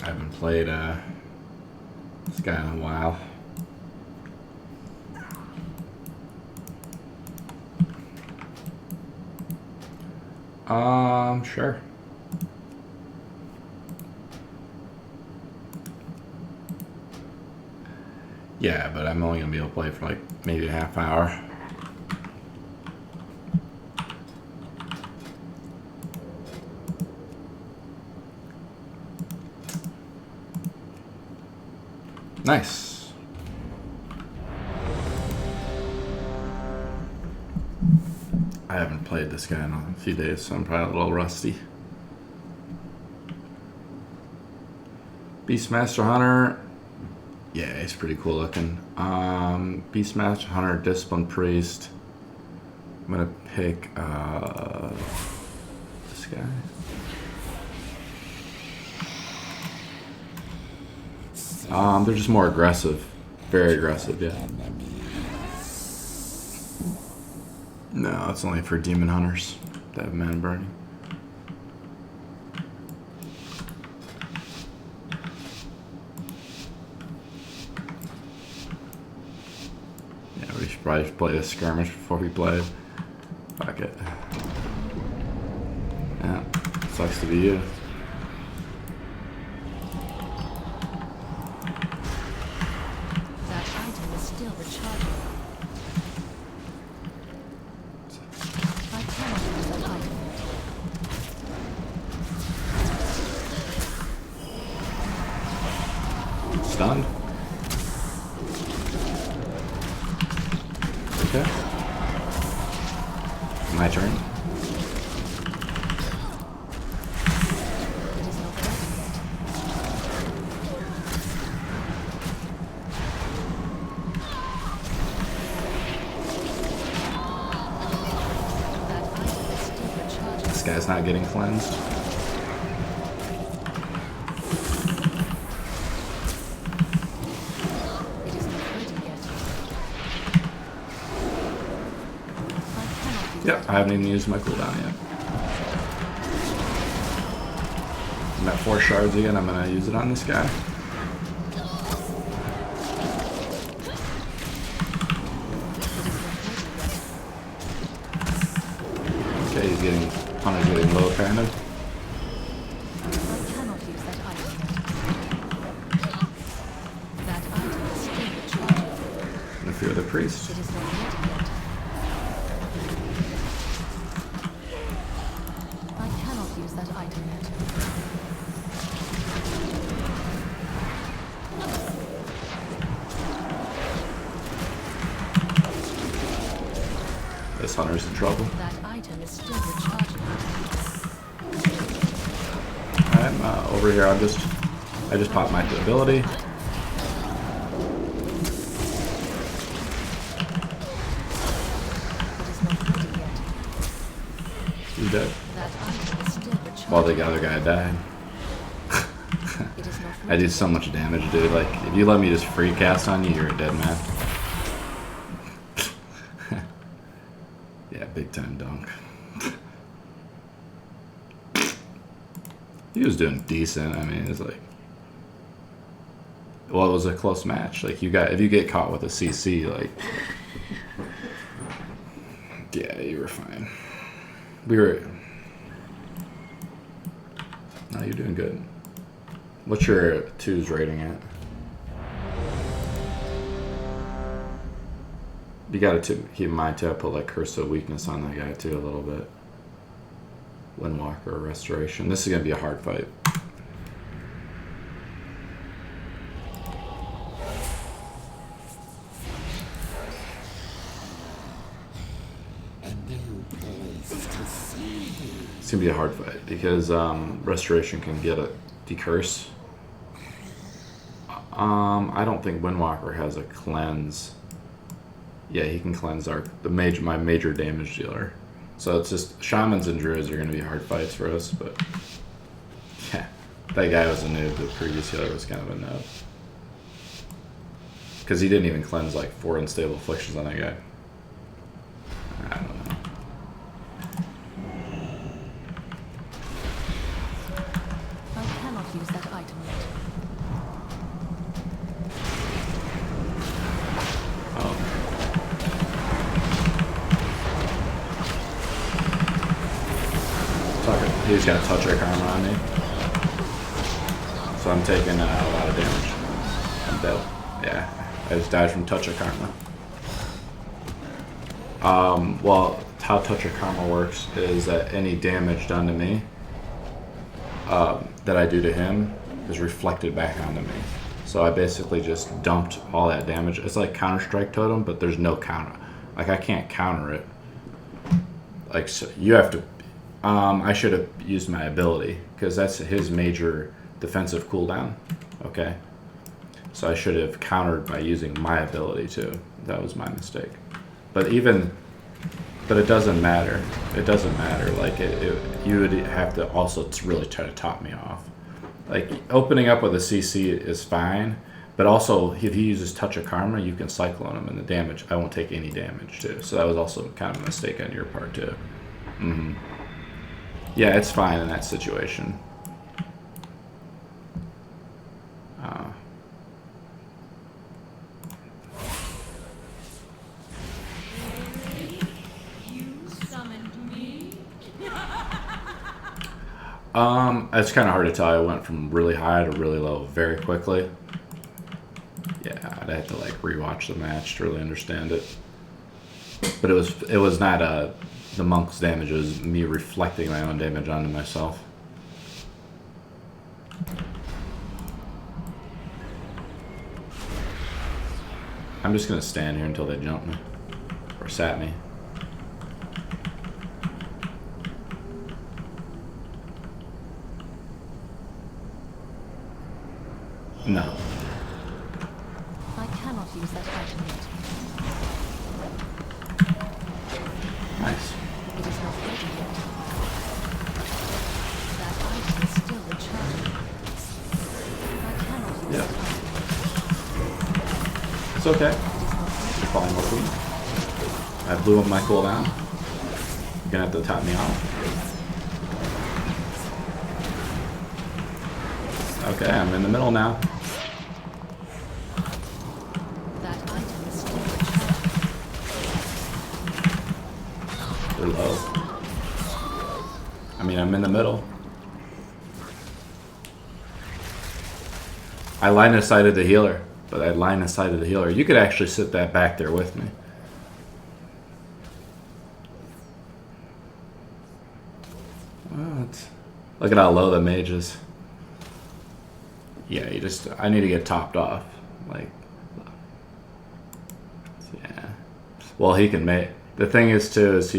I haven't played this guy in a while. Sure. Yeah, but I'm only gonna be able to play for like maybe a half hour. Nice. I haven't played this guy in a few days, so I'm probably a little rusty. Beastmaster Hunter. Yeah, he's pretty cool looking. Beastmaster Hunter, Discipline Priest. I'm gonna pick this guy. They're just more aggressive. Very aggressive, yeah. No, it's only for demon hunters that have man burning. Yeah, we should probably play a skirmish before we play. Fuck it. Yeah, sucks to be you. Stunned. Okay. My turn. This guy's not getting cleansed. Yep, I haven't even used my cooldown yet. I'm at 4 shards again, I'm gonna use it on this guy. Okay, he's getting, Hunter's getting low kind of. And a few other priests. This hunter's in trouble. That item is still recharging. I'm over here. I just popped my ability. He's dead. While the other guy died. I do so much damage, dude. Like, if you let me just free cast on you, you're a dead man. Yeah, big time dunk. He was doing decent. I mean, it's like, well, it was a close match. Like, if you get caught with a CC, like, yeah, you were fine. No, you're doing good. What's your 2's rating at? You gotta keep in mind too, I put like Curse of Weakness on that guy too a little bit. Windwalker, Restoration. This is gonna be a hard fight. It's gonna be a hard fight because Restoration can get a decurse. I don't think Windwalker has a cleanse. Yeah, he can cleanse my major damage dealer. So it's just Shamans and Druids are going to be hard fights for us, but yeah, that guy was a noob. The previous healer was kind of a noob because he didn't even cleanse like 4 unstable afflictions on that guy. I don't know. I cannot use that item yet. He's got touch of karma on me. So I'm taking a lot of damage. I'm dead. Yeah, I just died from touch of karma. Well, how touch of karma works is that any damage done to me that I do to him is reflected back onto me. So I basically just dumped all that damage. It's like Counter-Strike Totem, but there's no counter. Like, I can't counter it. Like, so you have to... I should have used my ability, because that's his major defensive cooldown. Okay? So I should have countered by using my ability, too. That was my mistake. But it doesn't matter. It doesn't matter. Like, you would have to also really try to top me off. Like, opening up with a CC is fine, but also if he uses Touch of Karma, you can Cyclone him, and the damage, I won't take any damage too. So that was also kind of a mistake on your part too. Yeah, it's fine in that situation. It's kind of hard to tell. I went from really high to really low very quickly. Yeah, I'd have to like rewatch the match to really understand it. But it was not the monk's damage. It was me reflecting my own damage onto myself. I'm just gonna stand here until they jump me or sap me. No. I cannot use that item yet. Nice. It is not ready yet. That item is still recharging. I cannot use that item yet. It's okay. You're fine with me. I blew up my cooldown. You're gonna have to top me off. Okay, I'm in the middle now. That item is still recharging. They're low. I mean, I'm in the middle. I line of sighted the healer, but I line of sighted the healer. You could actually sit that back there with me. What? Look at how low the mage is. Yeah, I need to get topped off. Like, yeah. Well, he can make, the thing is too, is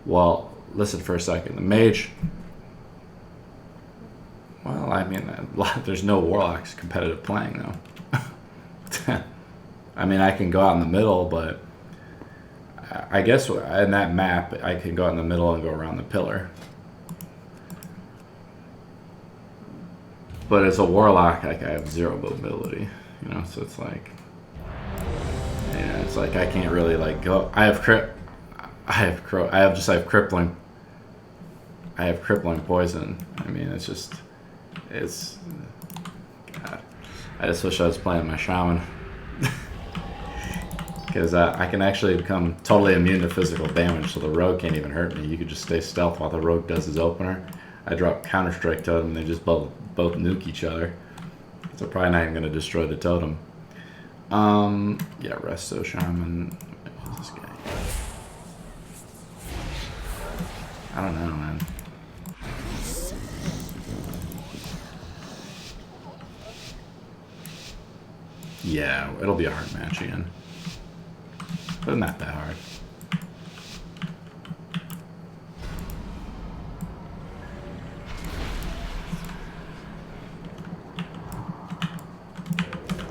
well, listen for a second. The mage, well, I mean, there's no Warlocks competitive playing though. I mean, I can go out in the middle, but I guess in that map, I can go out in the middle and go around the pillar. But as a Warlock, like, I have zero mobility, you know, so it's like, yeah, it's like I can't really like go. I have crippling poison. I mean, it's God. I just wish I was playing my Shaman. Because I can actually become totally immune to physical damage, so the rogue can't even hurt me. You could just stay stealth while the rogue does his opener. I drop Counter-Strike Totem, and they just both nuke each other. So probably not even going to destroy the totem. Yeah, Resto Shaman. Who's this guy? I don't know, man. Yeah, it'll be a hard match again. But not that hard.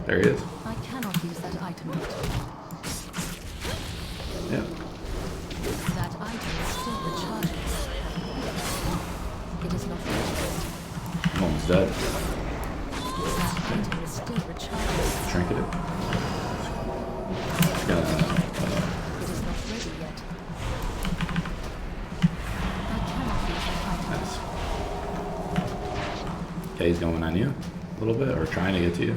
There he is. I cannot use that item yet. Yep. That item is still recharging. It is not ready yet. I'm almost dead. That item is still recharging. Trinket it. It is not ready yet. I cannot use that item. Nice. Okay, he's going on you a little bit, or trying to get to you.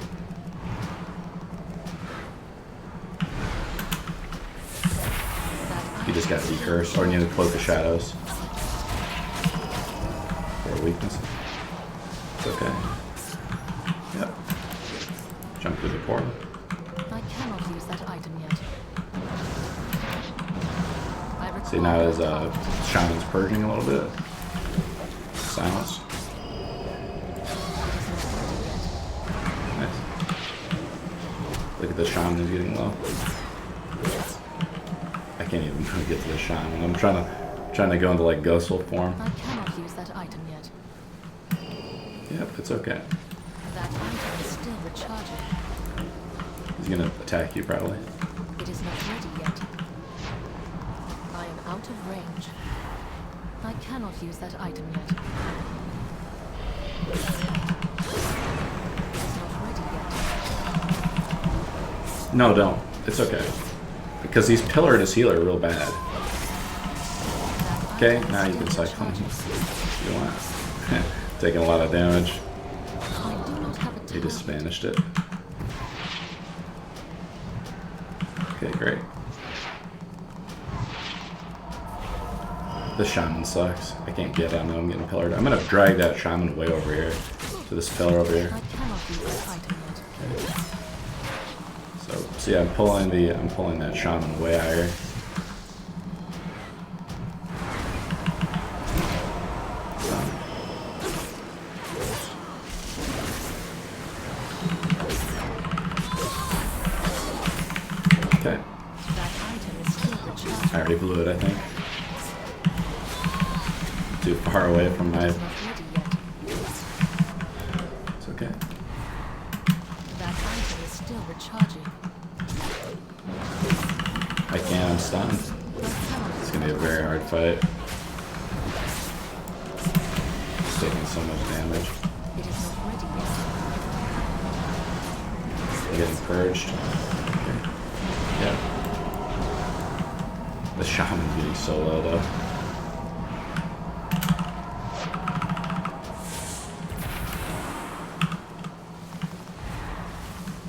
You just got decursed, or you need a Cloak of Shadows. a weakness. It's okay. Yep. Jump through the portal. I cannot use that item yet. I See, now his Shaman's purging a little bit. Silence. Nice. Look at the Shaman is getting low. I can't even get to the Shaman. I'm trying to go into like Ghostful form. I cannot use that item yet. Yep, it's okay. That item is still recharging. He's gonna attack you probably. It is not ready yet. I am out of range. I cannot use that item yet. It is not ready yet. No, don't. It's okay. Because he's pillared his healer real bad. Okay, now you can cycle him. You want. Taking a lot of damage. I do not have a He just target. Spanished it. Okay, great. The Shaman sucks. I can't get on him. I'm getting pillared. I'm gonna drag that Shaman way over here to this pillar over here. I cannot use that item yet. Okay. So see, I'm pulling that Shaman way higher. Okay. That item is still recharging. I already blew it, I think. Too far away from my... It is not ready yet. It's okay. That item is still recharging. I can't, I'm stunned. I cannot It's gonna be a very hard fight. It's taking so much damage. It is not ready yet. I'm getting purged. Okay. Yeah. The Shaman's getting so low though.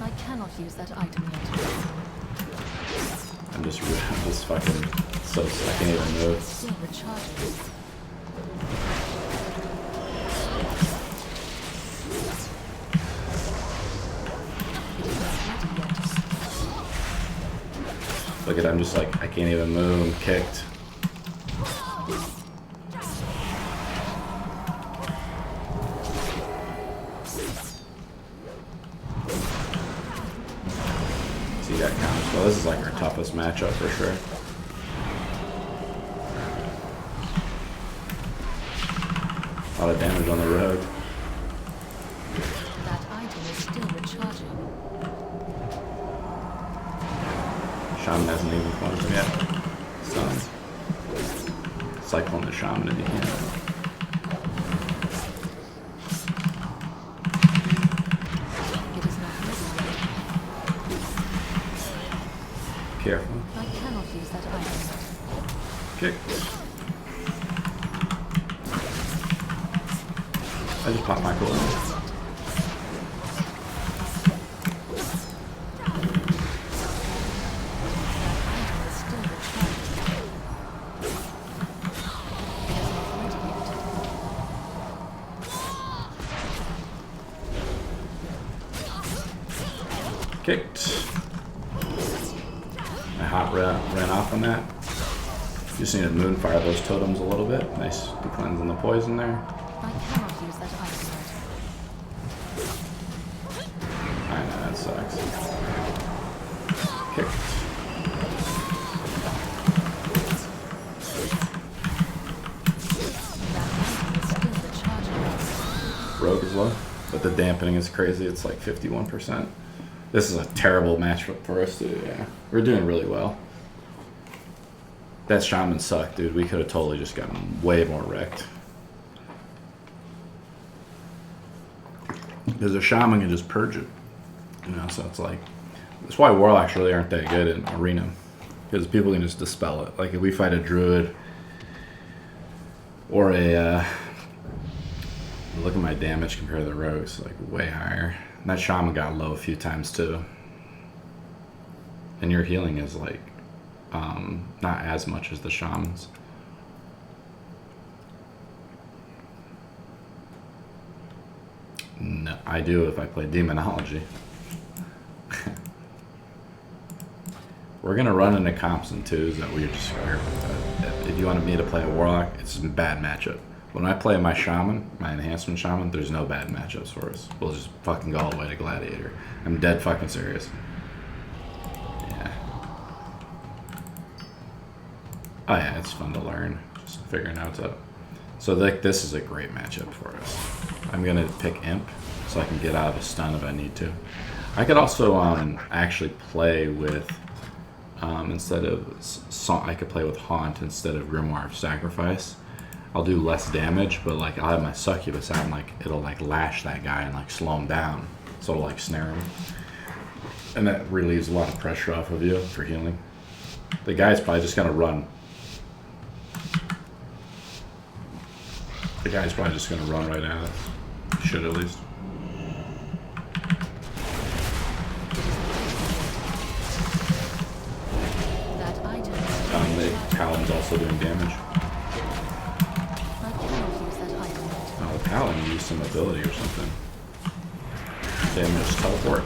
I cannot use that item yet. I'm just fucking so I can't even move. Still recharging. It is not ready yet. Look at, I'm just like, I can't even move. I'm kicked. See that counts. Well, this is like our toughest matchup for sure. A lot of damage on the rogue. That item is still recharging. Shaman hasn't even closed him yet. Stunned. Cyclone the Shaman if you can. It is not ready yet. Careful. I cannot use that item yet. Kick. I just popped my cooldown. Item is still recharging. It is not ready yet. Kicked. My hot ran off on that. Just need to moonfire those totems a little bit. Nice cleansing the poison there. I cannot use that item yet. I know, that sucks. Kicked. That item is still recharging. Rogue is low, but the dampening is crazy. It's like 51%. This is a terrible matchup for us, dude. Yeah, we're doing really well. That Shaman sucked, dude. We could have totally just gotten way more wrecked. Because a Shaman can just purge it. You know, so it's like... That's why Warlocks really aren't that good in Arena. Because people can just dispel it. Like if we fight a Druid... Or a... Look at my damage compared to the Rogues. Like way higher. And that Shaman got low a few times too. And your healing is like... not as much as the Shamans. No, I do if I play Demonology. We're gonna run into comps and twos that we just are. If you wanted me to play a Warlock, it's a bad matchup. When I play my Shaman, my Enhancement Shaman, there's no bad matchups for us. We'll just fucking go all the way to Gladiator. I'm dead fucking serious. Yeah. Oh yeah, it's fun to learn. Just figuring out what's up. So this is a great matchup for us. I'm gonna pick Imp so I can get out of a stun if I need to. I could also actually play with instead of I could play with Haunt instead of Grimoire of Sacrifice. I'll do less damage, but like I'll have my Succubus out and like it'll like lash that guy and like slow him down, so it'll like snare him, and that relieves a lot of pressure off of you for healing. The guy's probably just gonna run. The guy's probably just gonna run right at us. Should at least. The Paladin's also doing damage. Oh, the Paladin used some ability or something. Damage teleport.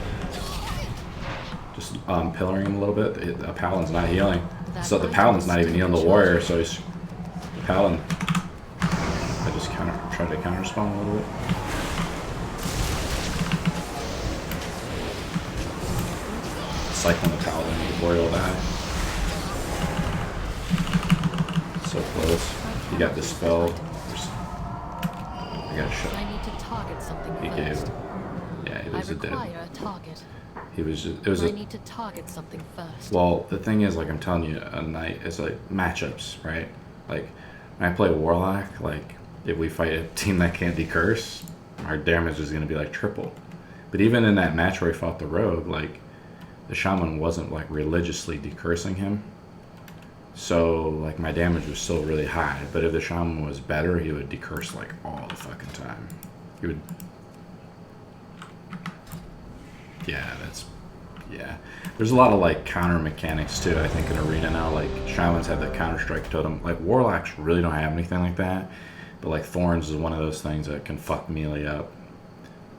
Just pillaring him a little bit. The Paladin's not healing. So the Paladin's not even healing the warrior, so he's... The Paladin... I just tried to counter spawn a little bit. Cycling the Paladin, the warrior will die. So close. He got dispelled. I got shot. I need to target something He first. gave. Yeah, he was a dead. A target. He was just. It was I a. need to target something first. Well, the thing is, like I'm telling you, a night it's like matchups, right? Like when I play Warlock, like if we fight a team that can't decurse, our damage is going to be like triple. But even in that match where we fought the Rogue, like the Shaman wasn't like religiously decursing him. So, like, my damage was still really high, but if the Shaman was better, he would decurse, like, all the fucking time. He would... Yeah, that's... Yeah. There's a lot of, like, counter mechanics, too, I think, in Arena now. Like, Shamans have the counter-strike totem. Like, Warlocks really don't have anything like that, but, like, Thorns is one of those things that can fuck melee up.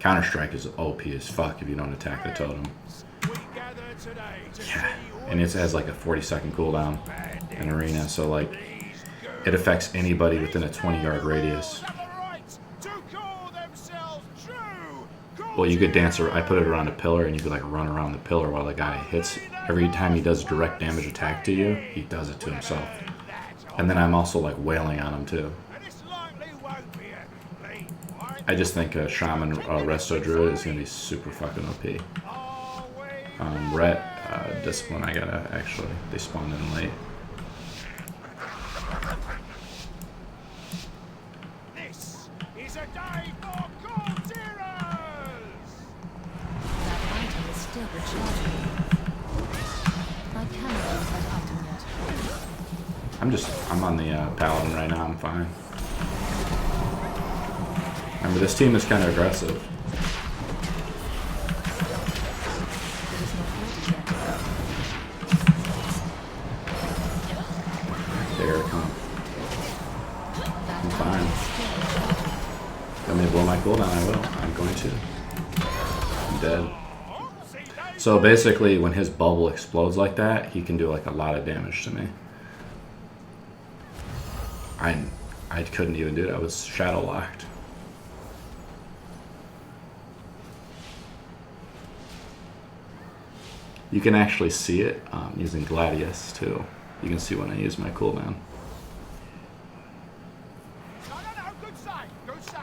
Counter-strike is OP as fuck if you don't attack the totem. Yeah. And it has, like, a 40-second cooldown. In Arena, so like it affects anybody within a 20-yard radius. Well, you could dance. I put it around a pillar, and you could like run around the pillar while the guy hits. Every time he does direct damage attack to you, he does it to himself. And then I'm also like wailing on him too. I just think a Shaman Resto Druid is gonna be super fucking OP. Rhett Discipline, I gotta actually. They spawned in late. I'm on the Paladin right now, I'm fine. Remember, this team is kind of aggressive. There it comes. I'm fine. Let me blow my cooldown, I will. I'm going to. I'm dead. So basically, when his bubble explodes like that, he can do like a lot of damage to me. I couldn't even do it. I was shadow locked. You can actually see it using Gladius too. You can see when I use my cooldown.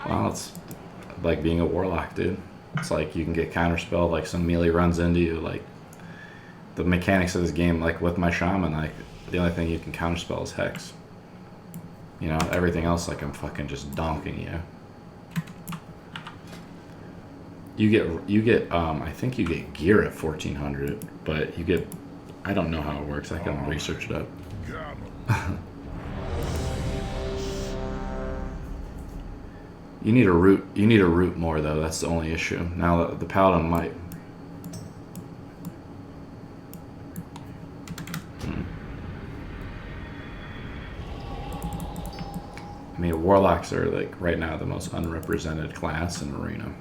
Well, it's like being a Warlock, dude. It's like you can get counterspelled, like some melee runs into you. Like the mechanics of this game, like with my Shaman, like the only thing you can counterspell is Hex. You know, everything else, like I'm fucking just donking you. You get, I think you get gear at 1400, but you get, I don't know how it works. I can research it up. You need a root more though. That's the only issue. Now the Paladin might. I mean, Warlocks are like right now the most unrepresented class in Arena.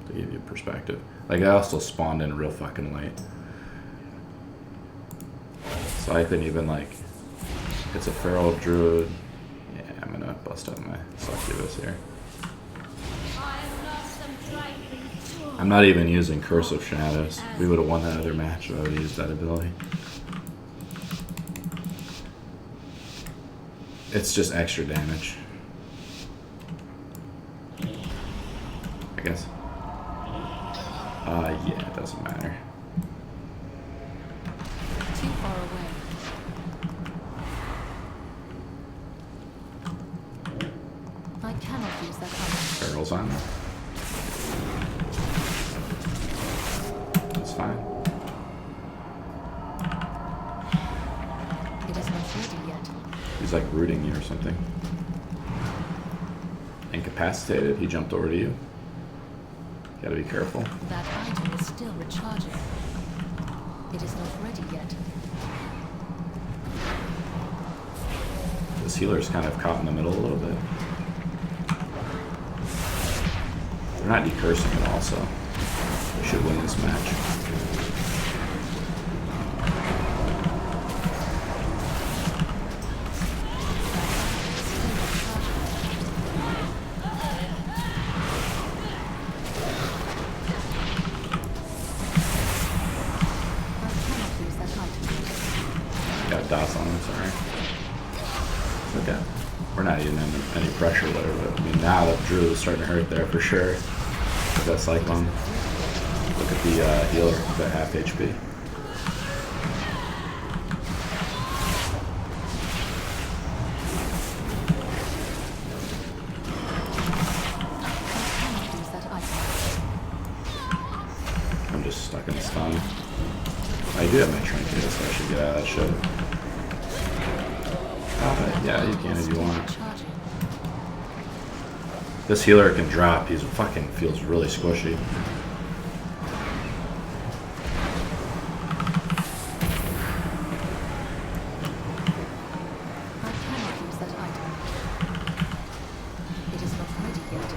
to give you perspective. Like, I also spawned in real fucking late. So I couldn't even, like, it's a feral druid. Yeah, I'm gonna bust up my succubus here. I'm not even using Curse of Shadows. We would have won that other match if I would have used that ability. It's just extra damage. I guess. Yeah, it doesn't matter. Too far away. I cannot use that item. Barrels on. It's fine. It is not ready yet. He's like rooting you or something. Incapacitated. He jumped over to you. Gotta be careful. That item is still recharging. It is not ready yet. This healer's kind of caught in the middle a little bit. They're not decursing it also. We should win this match. Got dots on him, sorry. It's okay. We're not even in any pressure there, but I mean, now the druid is starting to hurt there for sure. But that's like one. Look at the healer, the half HP. I'm just stuck in stun. I do have my trinket, so I should get out of that shit. Yeah, you can if you want. This healer can drop. He's fucking feels really squishy. I cannot use that item. It is not ready yet.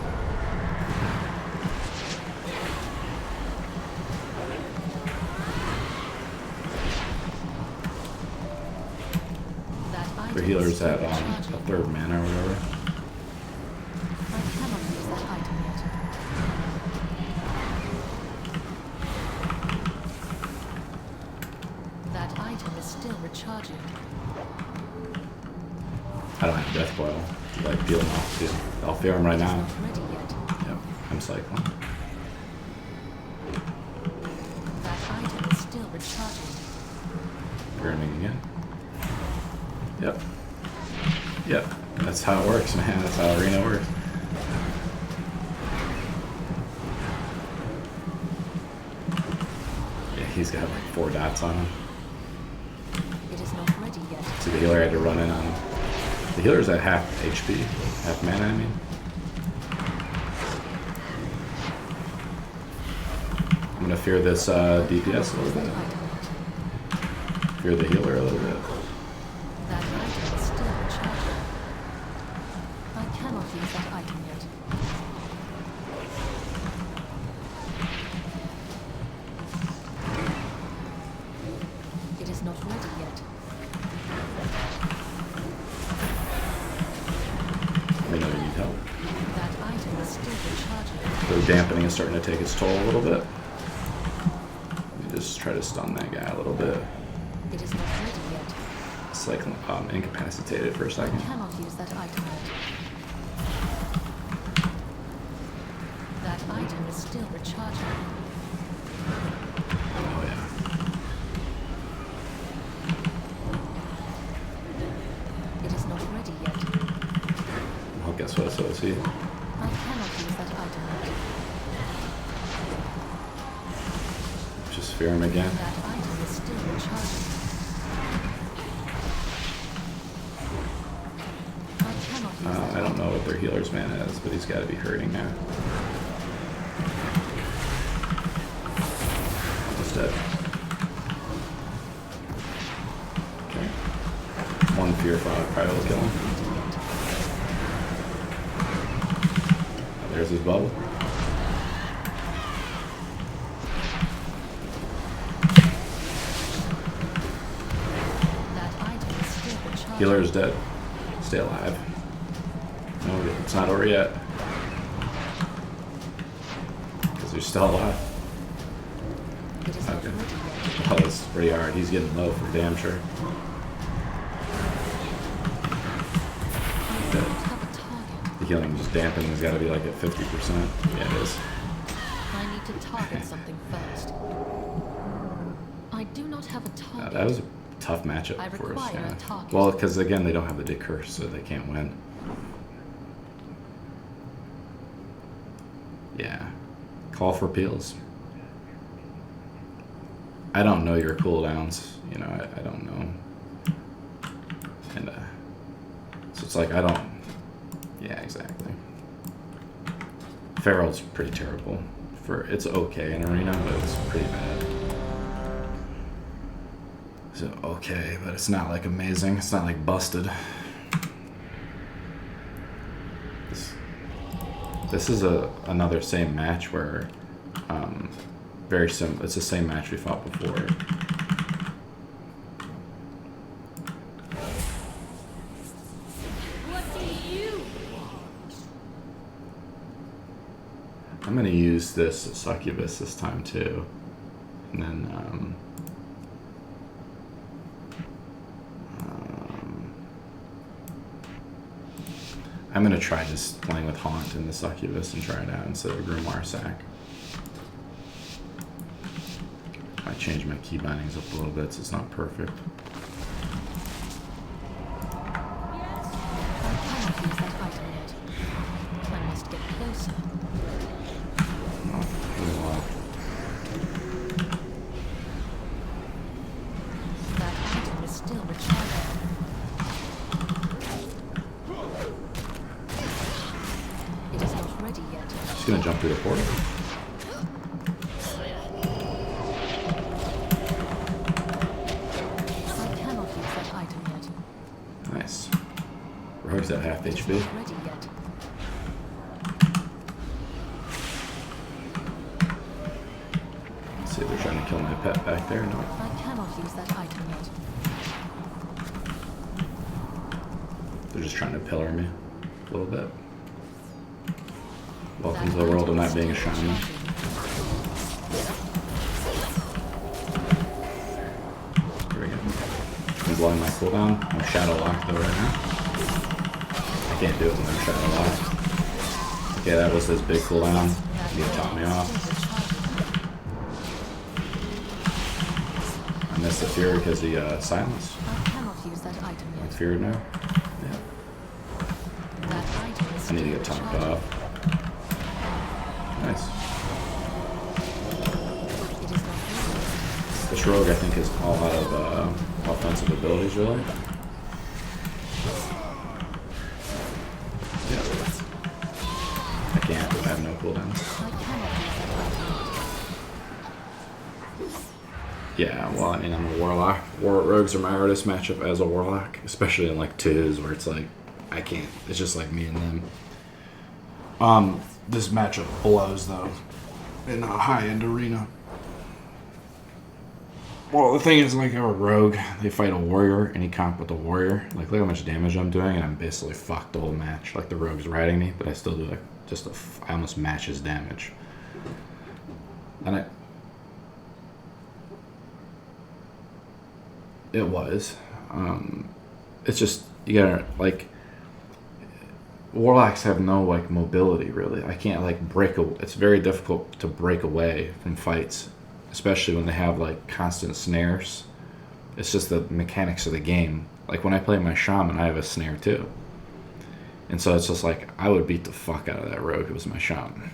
That item For healers is still at recharging. a third mana or whatever. I cannot use that item yet. That item is still recharging. I don't have death coil. Like peel him off too. I'll fear him right It is now. not ready yet. Yep, I'm cycling. That item is still recharging. Burning again. Yep. Yep. That's how it works, man. That's how arena works. Yeah, he's got like 4 dots on him. It is not ready yet. So the healer had to run in on him. The healer's at half HP, half mana, I mean. I'm gonna fear this DPS a little bit. Fear the healer a little bit. That item is still recharging. I cannot use that item yet. It is not ready yet. Let me know you need help. That item is still recharging. The dampening is starting to take its toll a little bit. Let me just try to stun that guy a little bit. It is not ready yet. It's like incapacitated for a I second. cannot use that item yet. That item is still recharging. Oh yeah. It is not ready yet. Well, guess what? So is he. I cannot use that item yet. Just fear him again. That item is still recharging. I cannot use that I don't item. know what their healer's mana is, but he's got to be hurting now. Almost dead. Okay. One fear fog probably will kill him. There's his bubble. Healer is dead. Stay alive. No, it's not over yet. Because you're still alive. It is not Okay. ready yet. Oh, that's pretty hard. He's getting low for damn sure. I don't have a target. The healing just dampening has got to be like at 50%. Yeah, it is. I need to target something first. I do not have a target. That was a tough matchup I for us. require Yeah. a target. Well, because again, they don't have the Dick Curse, so they can't win. Yeah. Call for peels. I don't know your cooldowns. You know, I don't know. And, so it's like, I don't. Yeah, exactly. Feral's pretty terrible. It's okay in Arena, but it's pretty bad. So, okay, but it's not like amazing. It's not like busted. This is another same match where, very simple. It's the same match we fought before. What do you want? I'm gonna use this succubus this time too, and then I'm gonna try just playing with Haunt and the succubus and try it out instead of Grimoire Sack. I changed my key bindings up a little bit so it's not perfect. I cannot use that item yet. I must get closer. Oh, there's a lot. That item is still recharging. It is not ready yet. Just gonna jump through the portal. I cannot use that item yet. Nice. Rogue's at half It is HP. not ready yet. Let's see if they're trying to kill my pet back there. No. I cannot use that item yet. They're just trying to pillar me a little bit. Welcome to the world of not being a shaman. Here we go. I'm blowing my cooldown. I'm shadow locked though right now. I can't do it when I'm shadow locked. Okay, that was his big cooldown. He top me off. I missed the fear because he silenced. I cannot use that item I'm yet. feared now. Yeah. That item is I need to still get topped recharging. off. Nice. It is not ready. This rogue, I think, is all out of offensive abilities, really. Yeah. I can't. I have no cooldowns. I cannot use that item yet. Yeah, well, I mean, I'm a warlock. Rogues are my hardest matchup as a warlock, especially in like twos, where it's like I can't. It's just like me and them. This matchup blows though in a high-end arena. Well, the thing is, like, a rogue, they fight a warrior, and he comp with a warrior. Like, look how much damage I'm doing, and I'm basically fucked the whole match. Like, the rogue's riding me, but I still do, like, I almost match his damage. And it was. It's just, you gotta, like, warlocks have no, like, mobility, really. I can't, like, it's very difficult to break away from fights. Especially when they have like constant snares. It's just the mechanics of the game. Like when I play my shaman, I have a snare too. And so it's just like, I would beat the fuck out of that rogue if it was my shaman.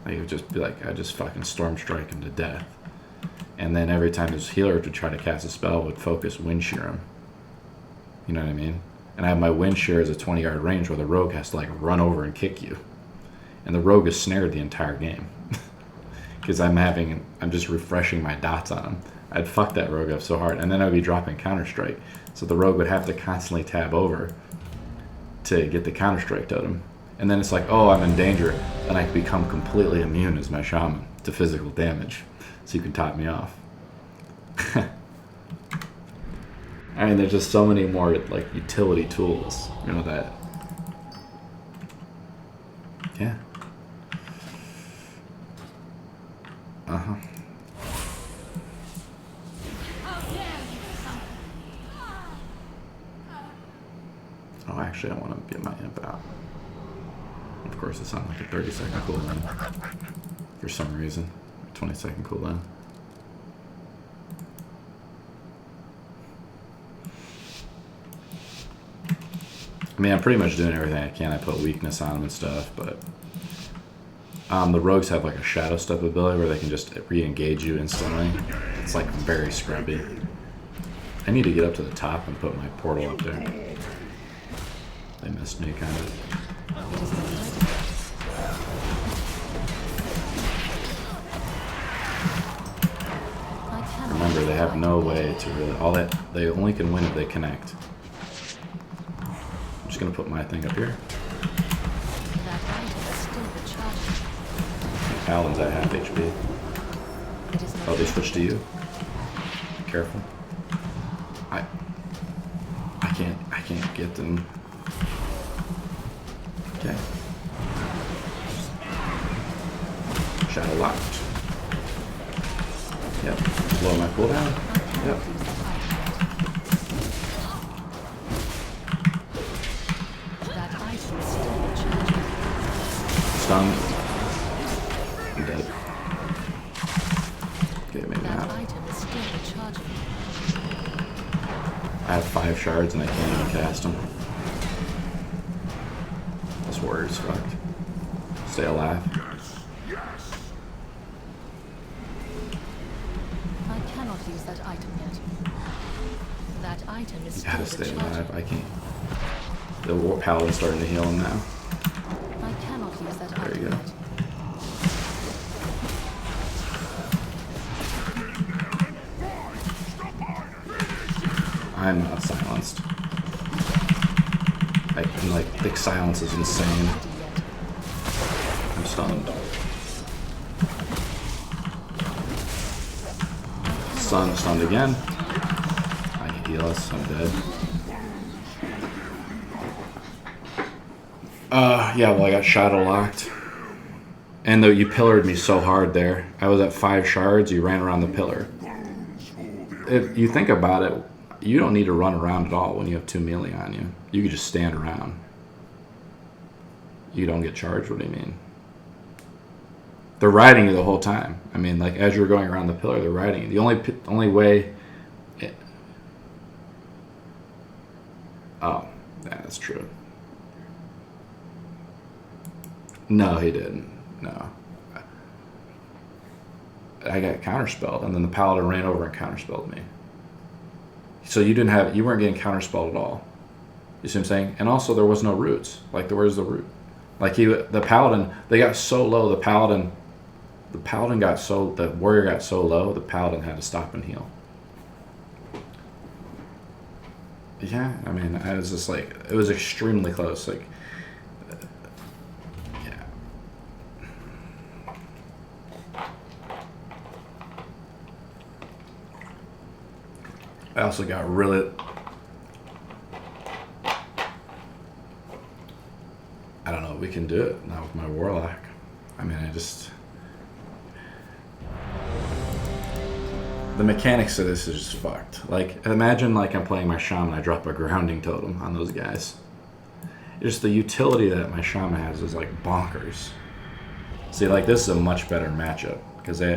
Like it would just be like, I just fucking storm strike him to death. And then every time his healer would try to cast a spell, would focus wind shear him. You know what I mean? And I have my wind shear as a 20-yard range where the rogue has to like run over and kick you. And the rogue is snared the entire game. Because I'm just refreshing my dots on him. I'd fuck that rogue up so hard, and then I'd be dropping Counter-Strike. So the rogue would have to constantly tab over to get the Counter-Strike totem. And then it's like, oh, I'm in danger. Then I become completely immune as my shaman to physical damage. So you can top me off. I mean, there's just so many more like utility tools, you know that. Yeah. Uh-huh. Oh, actually, I want to get my imp out. Of course, it's on like a 30-second cooldown. For some reason. 20-second cooldown. I mean, I'm pretty much doing everything I can. I put weakness on them and stuff, but the rogues have like a shadow step ability where they can just re-engage you instantly. It's like very scrubby. I need to get up to the top and put my portal up there. They missed me, kind of. Remember, they have no way to really... all that... they only can win if they connect. I'm just gonna put my thing up here. Paladin's at half HP. Oh, they switched to you? Be careful. I can't get them. Okay. Shadow locked. Yep. Blow my cooldown. Yep. Stun. I'm dead. Okay, maybe not. I have 5 shards and I can't even cast them. This warrior's fucked. Stay alive. I cannot use that item yet. That item is You gotta still stay recharging. alive. I can't. The war paladin's starting to heal him now. I cannot use that There item you go. yet. I'm not silenced. Like, thick silence is insane. I'm stunned. Stunned again. I can heal us. I'm dead. Yeah, well, I got shadow locked. And though you pillared me so hard there, I was at 5 shards, you ran around the pillar. If you think about it, you don't need to run around at all when you have 2 melee on you. You can just stand around. You don't get charged, what do you mean? They're riding you the whole time. I mean, like, as you're going around the pillar, they're riding you. The only way... Oh, yeah, that's true. No, he didn't. No. I got counterspelled, and then the paladin ran over and counterspelled me. So you weren't getting counterspelled at all. You see what I'm saying? And also there was no roots. Like, where's the root? Like, the paladin, they got so low, the warrior got so low, the paladin had to stop and heal. Yeah, I mean, I was just like, it was extremely close. Like, yeah. I also got really... I don't know, we can do it now with my warlock. I mean, the mechanics of this is just fucked. Like, imagine like I'm playing my shaman, I drop a grounding totem on those guys. Just the utility that my shaman has is like bonkers. See, like, this is a much better matchup because they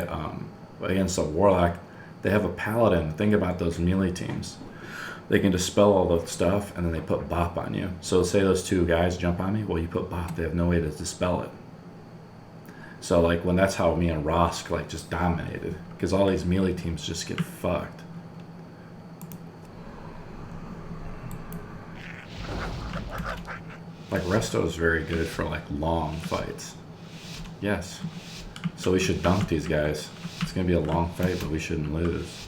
against a warlock, they have a paladin. Think about those melee teams. They can dispel all the stuff and then they put bop on you. So say those 2 guys jump on me, well, you put bop, they have no way to dispel it. So like, when that's how me and Rosk like just dominated, because all these melee teams just get fucked. Like, Resto is very good for like long fights. Yes. So we should dunk these guys. It's gonna be a long fight, but we shouldn't lose.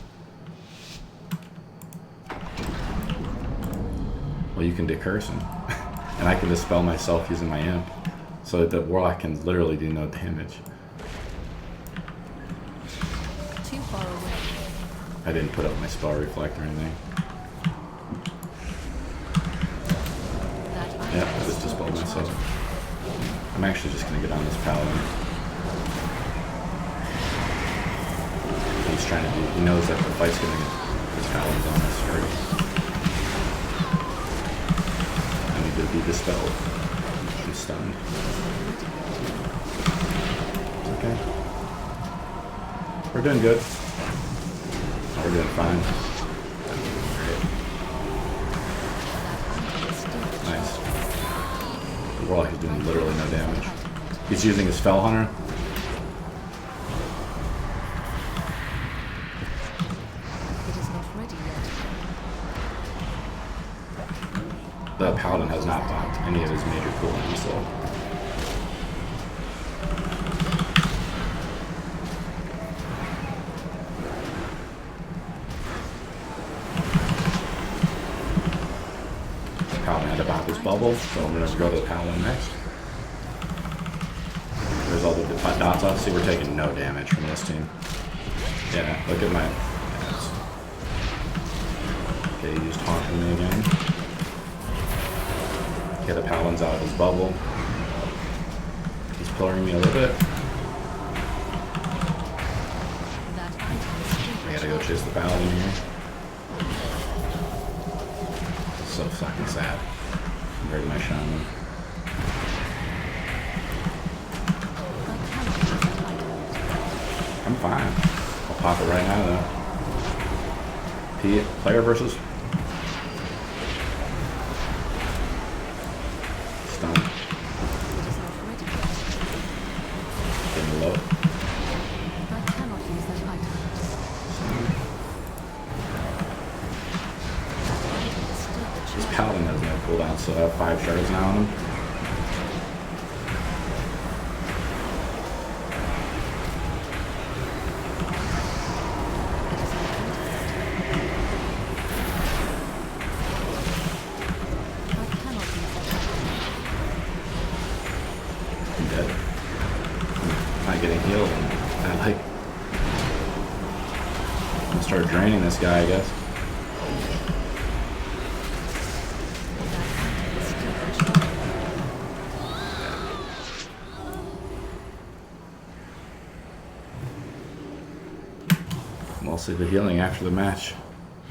Well, you can decurse him. And I can dispel myself using my imp. So the warlock can literally do no damage. Too far away. I didn't put up my spell reflect or anything. I'm actually just gonna get on this paladin. He's trying to do. He knows that the fight's gonna get his paladins on this first. I need to be dispelled. I'm stunned. It's okay. We're doing good. We're doing fine. Great. Nice. The Warlock is doing literally no damage. He's using his Fell Hunter. It is not ready yet. The Paladin has not blocked any of his major cooldowns, so. Paladin had to pop his bubble, so I'm going to go to the Paladin next. There's all the dots off. See, we're taking no damage from this team. Yeah, look at my... Yes. Okay, he used Haunt on me again. Okay, the Paladin's out of his bubble. He's pillaring me a little bit. I gotta go chase the Paladin here. So fucking sad compared to my Shaman. I'm fine. I'll pop it right now though. Player versus stun. Getting low. This Paladin has no cooldown, so I have 5 shards now on him. I'm dead. I'm not getting healed. I'm gonna start draining this guy, I guess. Mostly the healing after the match.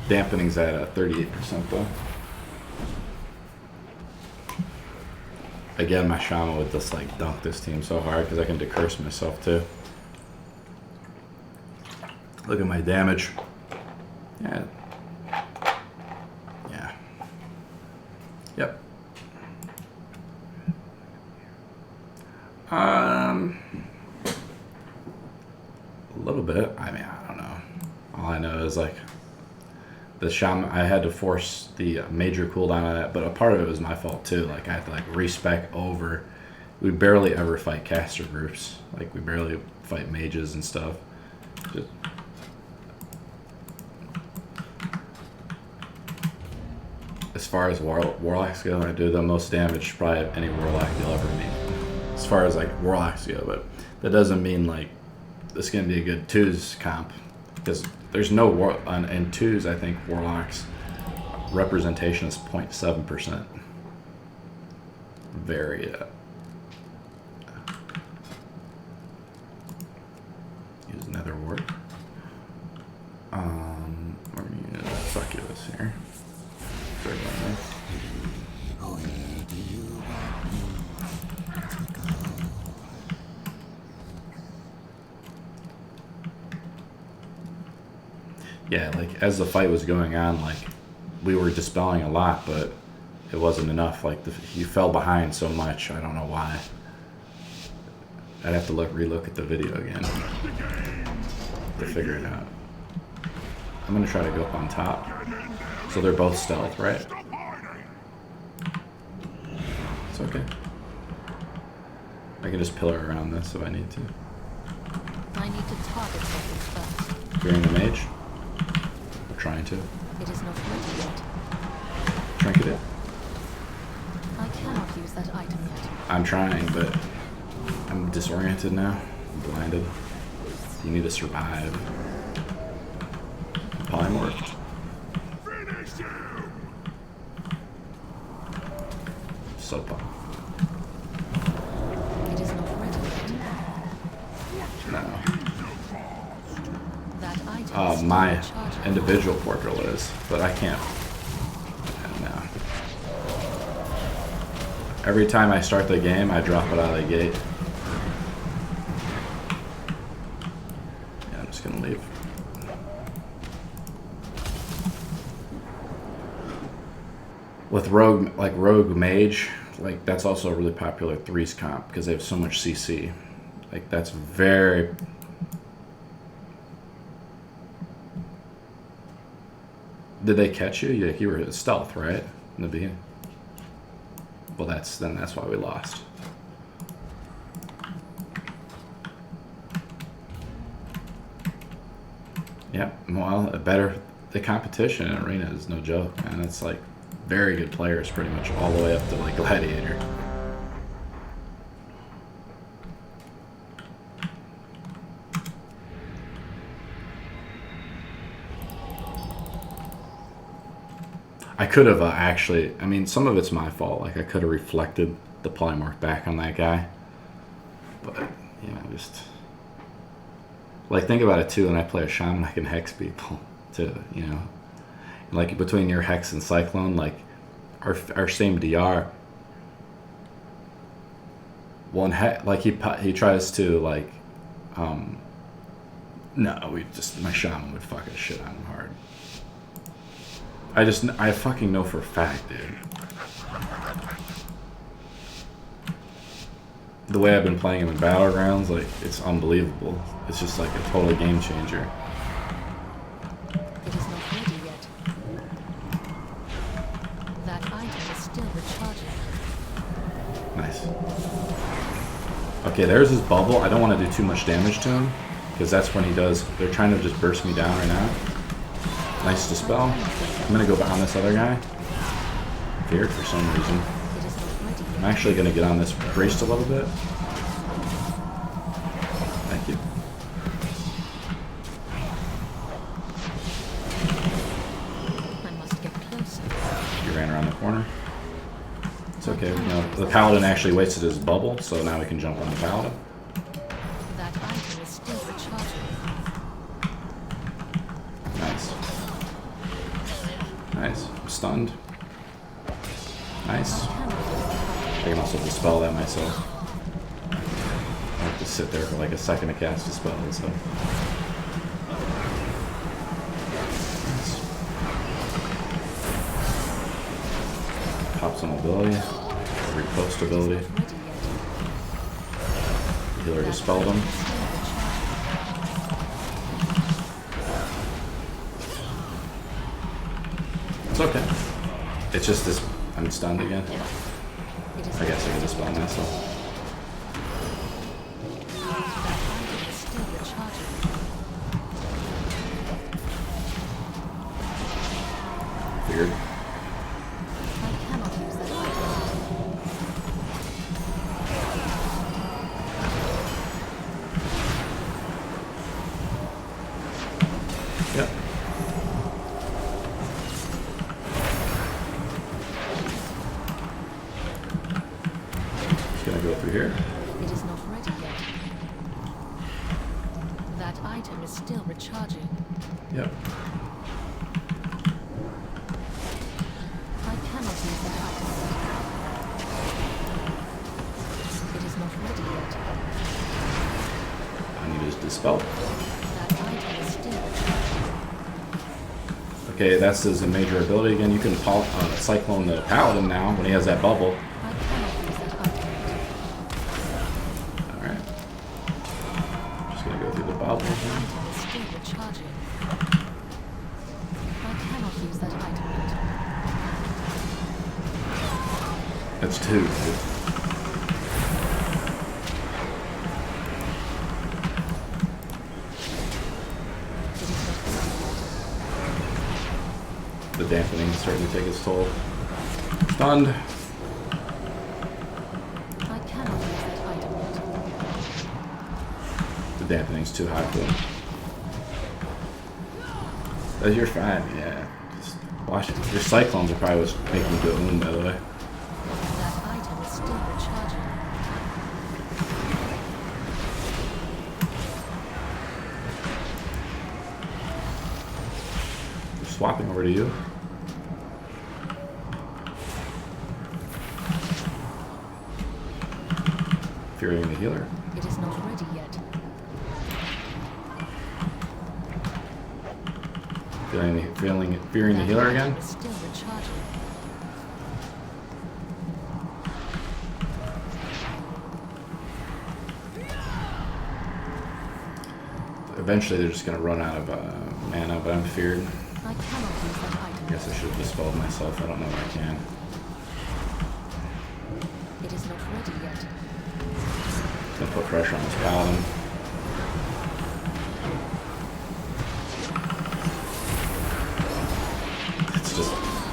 Dampening's at 38% though. Again, my Shaman would just like dunk this team so hard because I can decurse myself too. Look at my damage. Yeah. Yeah. Yep. A little bit. I mean, I don't know. All I know is like the Shaman, I had to force the major cooldown on it, but a part of it was my fault too. Like I had to like respec over. We barely ever fight caster groups. Like we barely fight mages and stuff. Just, as far as warlocks go, I do the most damage probably of any warlock you'll ever meet. As far as like warlocks go, but that doesn't mean like this is gonna be a good twos comp because there's no in twos. I think warlocks representation is 0.7%. Very use another word. We're gonna use succubus here. Sorry about that. Yeah, like as the fight was going on, like we were dispelling a lot, but it wasn't enough. Like he fell behind so much. I don't know why. I'd have to relook at the video again to figure it out. I'm gonna try to go up on top. So they're both stealth, right? It's okay. I can just pillar around this if I need to. I need to target something first. Fearing the mage. Trying to. It is not ready yet. Trinket it. I cannot use that item yet. I'm trying, but I'm disoriented now. I'm blinded. You need to survive. Polymorph. So pop. my individual portal is, but I can't. No. Every time I start the game, I drop it out of the gate. Yeah, I'm just gonna leave. With rogue, like rogue mage, like that's also a really popular 3's comp because they have so much CC. Like that's very. Did they catch you? Yeah, you were stealth, right? In the beginning. Well, that's why we lost. Yep. Well, the competition in arena is no joke, man. It's like very good players, pretty much all the way up to like gladiator. I could have actually, I mean, some of it's my fault. Like, I could have reflected the polymorph back on that guy. But, you know, just... Like, think about it, too. When I play a Shaman, I can hex people, too, you know? Like, between your hex and cyclone, like, our same DR... One hex... Like, he tries to, like... No, my Shaman would fucking shit on him hard. I fucking know for a fact, dude. The way I've been playing him in Battlegrounds, like, it's unbelievable. It's just like a total game changer. It is not ready yet. That item is still recharging. Nice. Okay, there's his bubble. I don't want to do too much damage to him, because that's when he does... They're trying to just burst me down right now. Nice dispel. I'm gonna go behind this other guy. Feared for some reason. I'm actually gonna get on this braced a little bit. Thank you. I must get closer. He ran around the corner. It's okay. You know, the paladin actually wasted his bubble, so now we can jump on the paladin. That item is still recharging. Nice. Nice. I'm stunned. Nice. I can also dispel that myself. I have to sit there for like a second to cast dispel, so. Nice. Pop some ability. Repost ability. Healer dispelled him. It's okay. It's just this. I'm stunned again. I guess I can dispel myself. Weird. Yep. Go through here. It is not ready yet. That item is still recharging. Yep. I cannot use that item. It is not ready yet. I need to dispel. That item is still recharging. Okay, that's his major ability again. You can cyclone the paladin now when he has that bubble. That's two. The dampening is starting to take its toll. Stunned. I cannot use that item yet. The dampening's too high for him. Oh, you're fine, yeah. Just watch it. Your cyclones are probably what's making you go wound, by the way. swapping over to you. Fearing the healer. It is not ready yet. Fearing the healer again. Is still recharging. Eventually, they're just gonna run out of mana, but I'm feared. I cannot use that item. I guess I should have dispelled myself. I don't know if I can. It is not ready yet. Gonna put pressure on this paladin.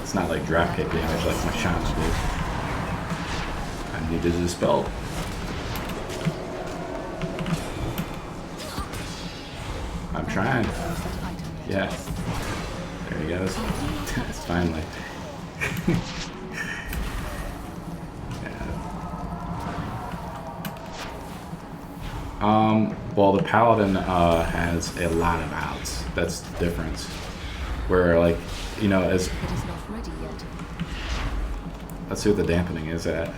It's not like drop kick damage like my Shaman did. I need to dispel. I'm trying. Yeah. There he goes. Finally. Well, the paladin has a lot of outs. That's the difference. Where, like, you know, as... It is not ready yet. Let's see what the dampening is at.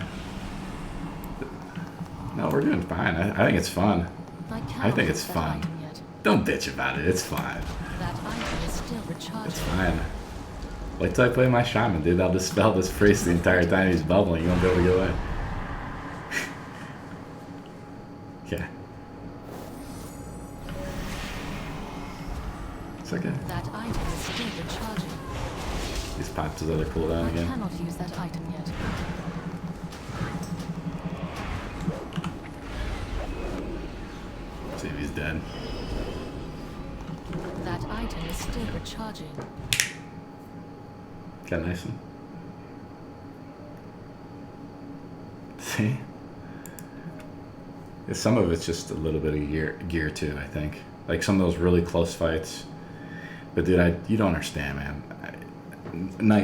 No, we're doing fine. I think it's fun. I think it's fun. Don't bitch about it. It's fine. That item is still recharging. It's fine. Wait till I play my Shaman, dude. I'll dispel this priest the entire time he's bubbling. You won't be able to get away. Yeah. It's okay. That item is still recharging. He's popped his other cooldown I again. cannot use that item yet. See if he's dead. That item is still recharging. Got a nice one. See? Yeah, some of it's just a little bit of gear too, I think. Like some of those really close fights. But dude, you don't understand, man.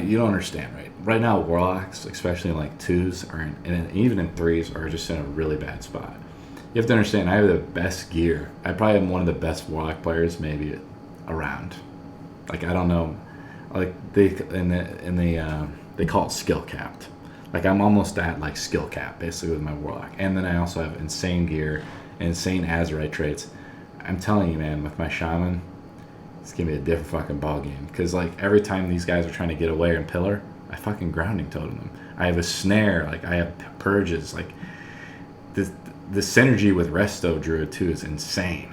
You don't understand, right? Right now, Warlocks, especially in like 2s, and even in 3s, are just in a really bad spot. You have to understand, I have the best gear. I probably am one of the best Warlock players maybe around. Like, I don't know. Like, they call it skill capped. Like, I'm almost at like skill cap, basically, with my Warlock. And then I also have insane gear, insane Azeroth traits. I'm telling you, man, with my Shaman, it's gonna be a different fucking ball game. Because like every time these guys are trying to get away and pillar, I fucking grounding totem them. I have a snare, like I have purges. Like the synergy with Resto Druid too is insane.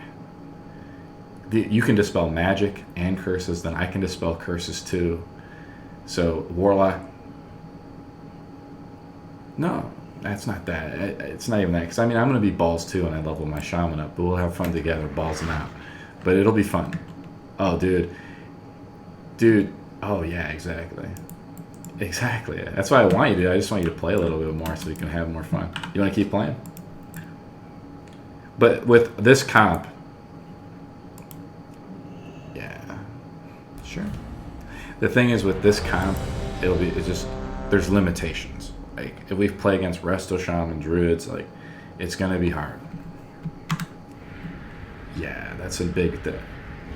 You can dispel magic and curses, then I can dispel curses too. So Warlock. No, that's not that. It's not even that. Because I mean, I'm gonna be balls too, and I level my Shaman up. But we'll have fun together, balls and out. But it'll be fun. Oh, dude. Oh, yeah, exactly. That's why I want you to. I just want you to play a little bit more so you can have more fun. You want to keep playing? But with this comp, yeah, sure. The thing is, with this comp, there's limitations. Like, if we play against Resto Shaman Druids, like, it's going to be hard. Yeah, that's a big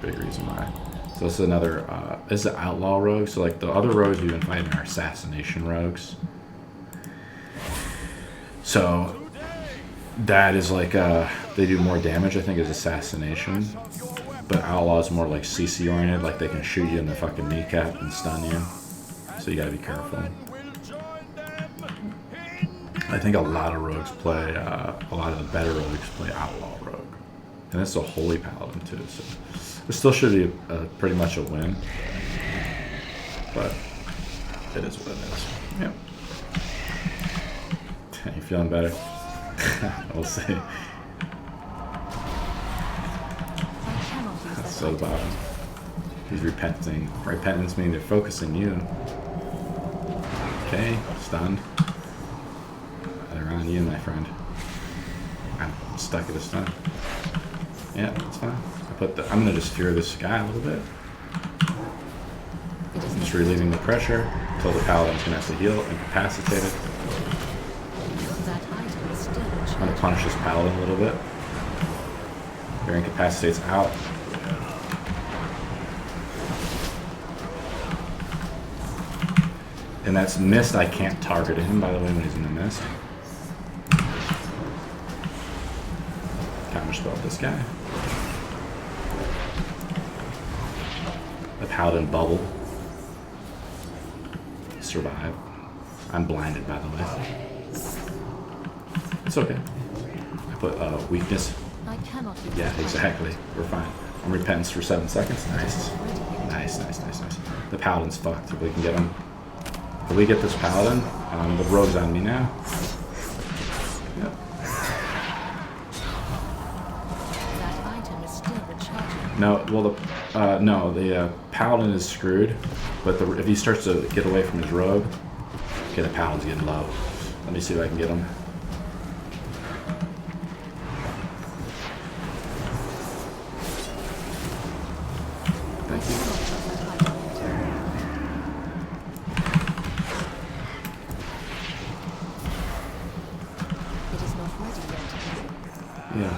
reason why. So this is another, this is the outlaw rogue. So like the other rogues we've been fighting are assassination rogues. So that is like, they do more damage, I think, as assassination. But outlaw is more like CC oriented, like they can shoot you in the fucking kneecap and stun you. So you gotta be careful. I think a lot of rogues play, a lot of the better rogues play outlaw rogue. And this is a holy paladin too, so this still should be pretty much a win. But it is what it is. Yep. You feeling better? We'll see. That's so bad. He's repenting. Repentance means they're focusing you. Okay, stunned. They're on you, my friend. I'm stuck at a stun. Yeah, that's fine. I'm gonna just fear this guy a little bit. I'm just relieving the pressure until the paladin's gonna have to heal, incapacitated. I'm gonna punish this paladin a little bit. Your incapacitate's out. And that's mist. I can't target him, by the way, when he's in the mist. Counterspell this guy. The paladin bubble. Survive. I'm blinded, by the way. It's okay. I put weakness. I cannot use Yeah, that exactly. We're fine. I'm repentance for 7 seconds. Nice. Nice, nice, nice, nice. The paladin's fucked. If we can get him. If we get this paladin, the rogue's on me now. Yep. That item is still recharging. No, well, no, the paladin is screwed, but if he starts to get away from his rogue, okay, the paladin's getting low. Let me see if I can get him. Thank you. It is not ready yet. Yeah.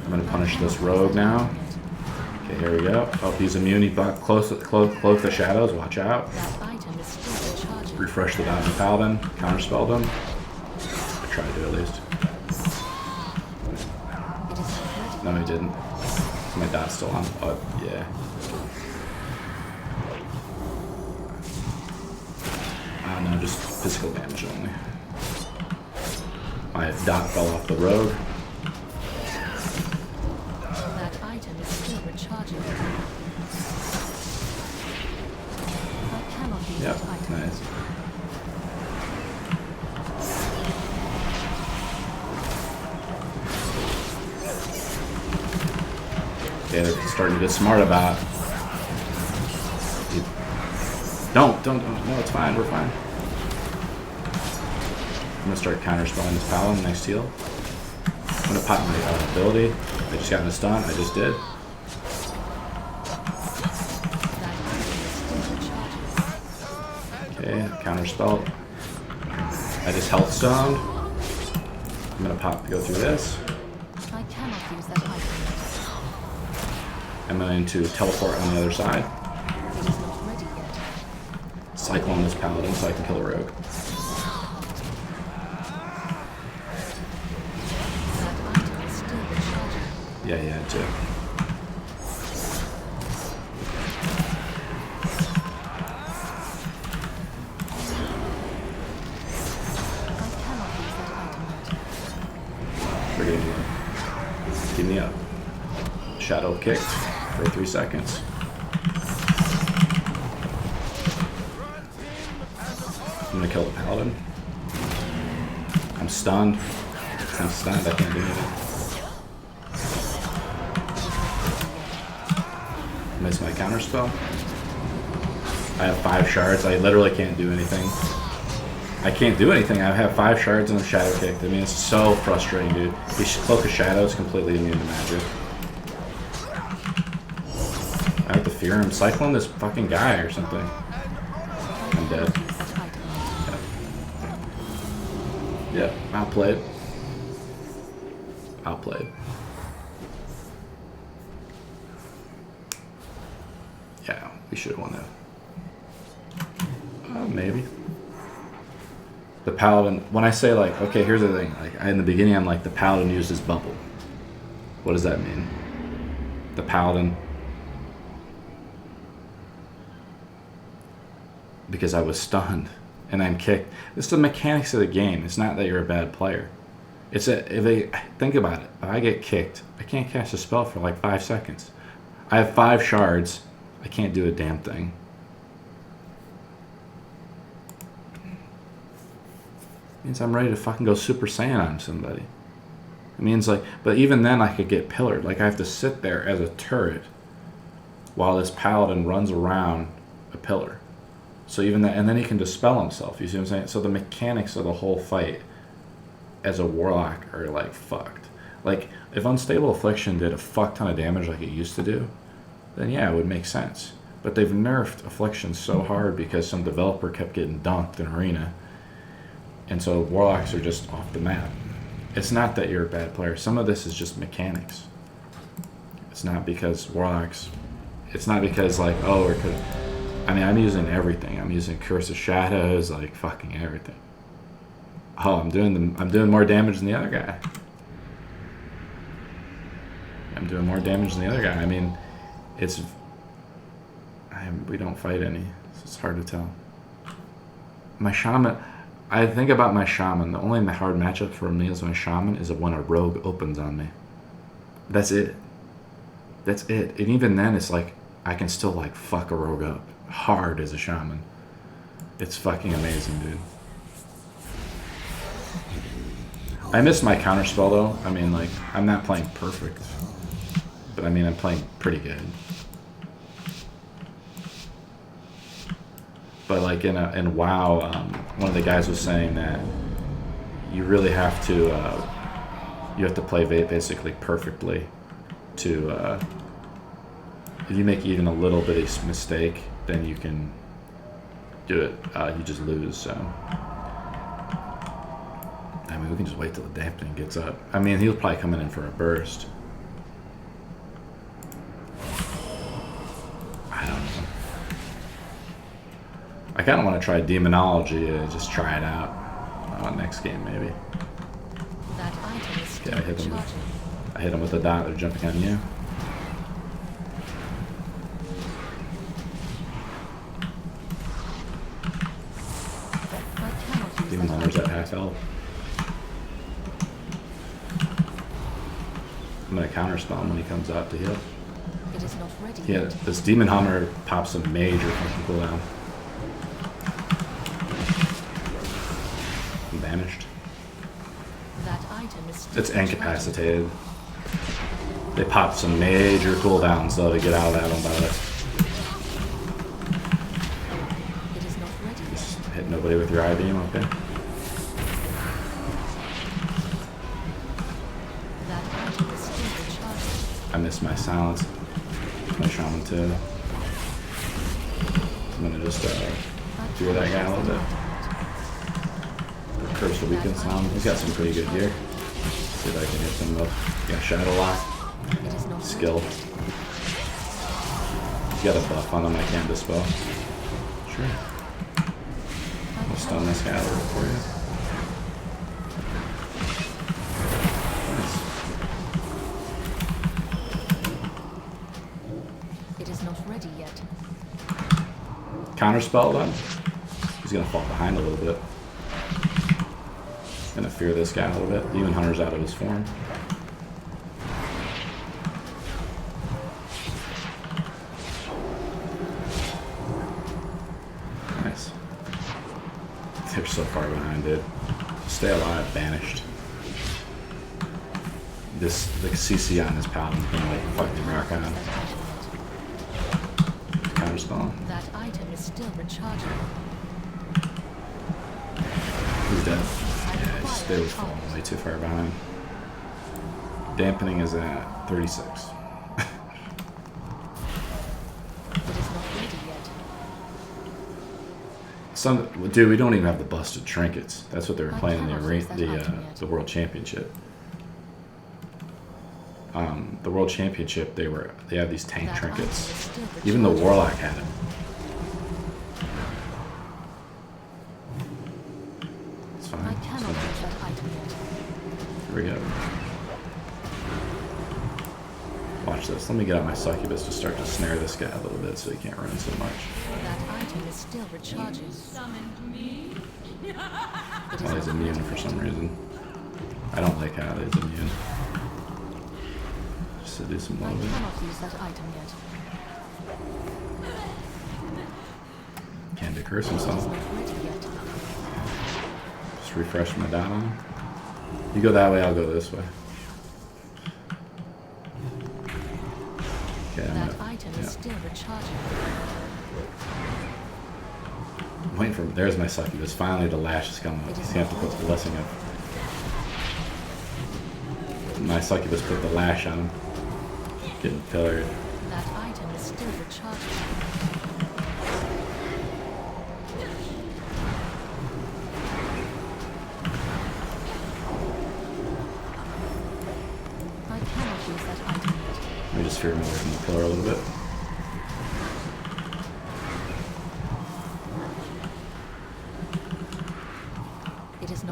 I'm gonna punish this rogue now. Okay, here we go. Oh, he's immune. He cloak the shadows. Watch out. That item is still recharging. Refresh the Diamond Paladin. Counterspelled him. I tried to at least. It is not ready. No, he didn't. My dot's still on. Oh, yeah. No, just physical damage only. My dot fell off the rogue. That item is still recharging. I cannot use Yep, that item. nice. Okay, they're starting to get smart about it. Don't. No, it's fine. We're fine. I'm gonna start counterspelling this paladin. Nice heal. I'm gonna pop my ability. I just got in a stun. I just did. That item is still recharging. Okay, counterspell. I just health stoned. I'm gonna go through this. I cannot use that item. I'm going to teleport on the other side. It is not ready yet. Cyclone this paladin so I can kill the rogue. That item is still recharging. Yeah, too. I cannot use that item yet. Forget me. Keep me up. Shadow kicked for 3 seconds. I'm gonna kill the paladin. I'm stunned. I can't do anything. Miss my counterspell. I have 5 shards. I literally can't do anything. I can't do anything. I have 5 shards and a shadow kick. I mean, it's so frustrating, dude. His Cloak of Shadows completely immune to magic. I have to fear him. Cyclone this fucking guy or something. I'm dead. Yep, outplayed. Yeah, we should have won that. Maybe. The paladin, when I say like, okay, here's the thing. Like in the beginning, I'm like, the paladin used his bubble. What does that mean? The paladin, because I was stunned and I'm kicked. It's the mechanics of the game. It's not that you're a bad player. It's think about it. If I get kicked, I can't cast a spell for like 5 seconds. I have 5 shards. I can't do a damn thing. It means I'm ready to fucking go Super Saiyan on somebody. It means like, but even then I could get pillared. Like I have to sit there as a turret while this paladin runs around a pillar. So even that, and then he can dispel himself. You see what I'm saying? So the mechanics of the whole fight as a warlock are like fucked. Like if Unstable Affliction did a fuck ton of damage like it used to do, then yeah, it would make sense. But they've nerfed Affliction so hard because some developer kept getting dunked in Arena. And so warlocks are just off the map. It's not that you're a bad player. Some of this is just mechanics. It's not because warlocks, it's not because like, oh, I mean, I'm using everything. I'm using Curse of Shadows, like fucking everything. Oh, I'm doing more damage than the other guy. I'm doing more damage than the other guy. I mean, we don't fight any, so it's hard to tell. My Shaman, I think about my Shaman. The only hard matchup for me as my Shaman is when a rogue opens on me. That's it. That's it. And even then, it's like, I can still like fuck a rogue up hard as a Shaman. It's fucking amazing, dude. I miss my counterspell though. I mean, like, I'm not playing perfect, but I mean, I'm playing pretty good. But like in WoW, one of the guys was saying that you really have to play basically perfectly to if you make even a little bit of mistake, then you can do it. You just lose. So I mean, we can just wait till the dampening gets up. I mean, he'll probably come in for a burst. I don't know. I kind of want to try Demonology and just try it out. Next game maybe. That item is still I hit him with the dot. They're jumping on you. Demon Hunter's at half health. I'm gonna counterspell him when he comes out to heal. It is not ready. Yeah, this Demon Hunter pops a major fucking cooldown. I'm banished. That item is still It's incapacitated. They pop some major cooldowns though to get out of that one, by the way. It is not ready. Just hit nobody with your I-beam, okay? That item is still recharging. I missed my silence. My Shaman too. I'm gonna just do that guy a little bit. Curse will weaken some. He's got some pretty good gear. See if I can hit him with Shadow Lock. It is not Skill. ready. He's got a buff on him I can't dispel. Sure. I'll stun this guy a little for you. Nice. It is not ready yet. Counterspell then. He's gonna fall behind a little bit. Gonna fear this guy a little bit. Demon Hunter's out of his form. Nice. They're so far behind, dude. Stay alive, banished. The CC on this paladin's gonna like fuck the rock on. Counterspell. That item is still recharging. He's dead. They were falling way too far behind. Dampening is at 36. It is not ready yet. Dude, we don't even have the busted trinkets. That's what they were playing in the World Championship. The World Championship, they had these tank trinkets. Even the Warlock had them. It's fine. I cannot use that item yet. Here we go. Watch this. Let me get out my succubus to start to snare this guy a little bit so he can't run so much. That item is still recharging. Oh, he's immune for some reason. I don't like how he's immune. Just to do some I loading. cannot use that item yet. Can't decurse It is himself. not ready yet. Just refresh my dot on him. You go that way, I'll go this way. Okay, That item is still recharging. I'm waiting for. There's my succubus. Finally, the lash is coming up. He's gonna have to put the blessing up. My succubus put the lash on him. Getting pillared. That item is still recharging. I cannot use that item yet. Let me just fear him away from the pillar a little bit.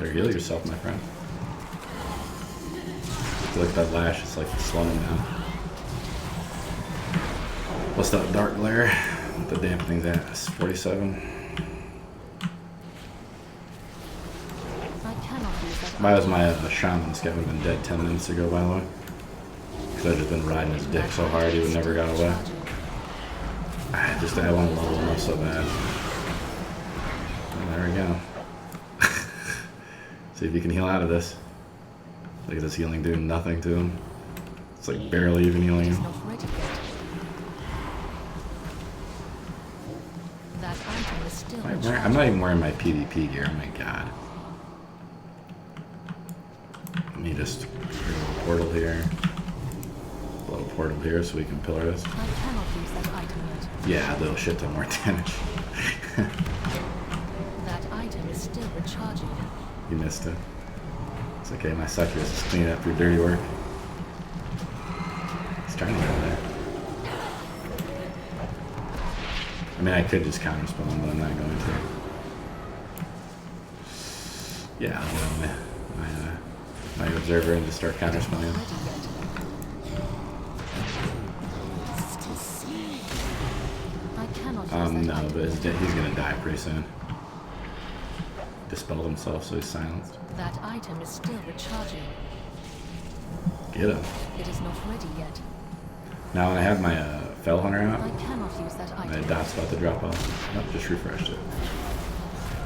Better heal yourself, my friend. I feel like that lash is like slowing him down. What's that dark glare? What the dampening's at? It's 47. Why was my Shaman scav would have been dead 10 minutes ago, by the way? Because I've just been riding his dick so hard he would never got away. I want to level him up so bad. And there we go. See if you can heal out of this. Look at this healing doing nothing to him. It's like barely even healing him. I'm not even wearing my PvP gear, oh my god. Let me just create a little portal here. A little portal here so we can pillar this. I cannot use that item yet. Yeah, a little shit ton more damage. That item is still recharging. You missed it. It's okay, my sucker is just cleaning up your dirty work. It's trying to get there. I mean, I could just counter spawn, but I'm not going to. Yeah, I'll let my observer and just start counter spawning. No, but he's gonna die pretty soon. Dispelled himself, so he's silenced. That item is still recharging. Get him. It is not ready yet. Now when I have my Fell Hunter out, I cannot use that item. my dot's about to drop off. Nope, just refreshed it.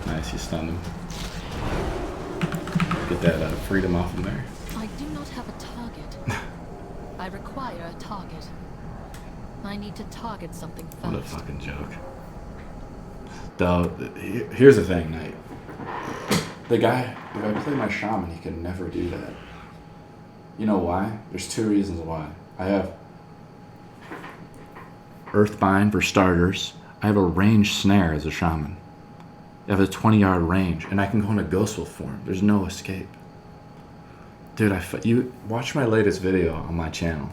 Nice, you stunned him. Get that freedom off him there. I do not have a target. I require a target. I need to target something first. What a fucking joke. Though, here's the thing, Knight. The guy, if I play my Shaman, he can never do that. You know why? There's two reasons why. I have Earthbind for starters. I have a ranged snare as a Shaman. I have a 20-yard range, and I can go into Ghostwolf form. There's no escape. Dude, you watch my latest video on my channel,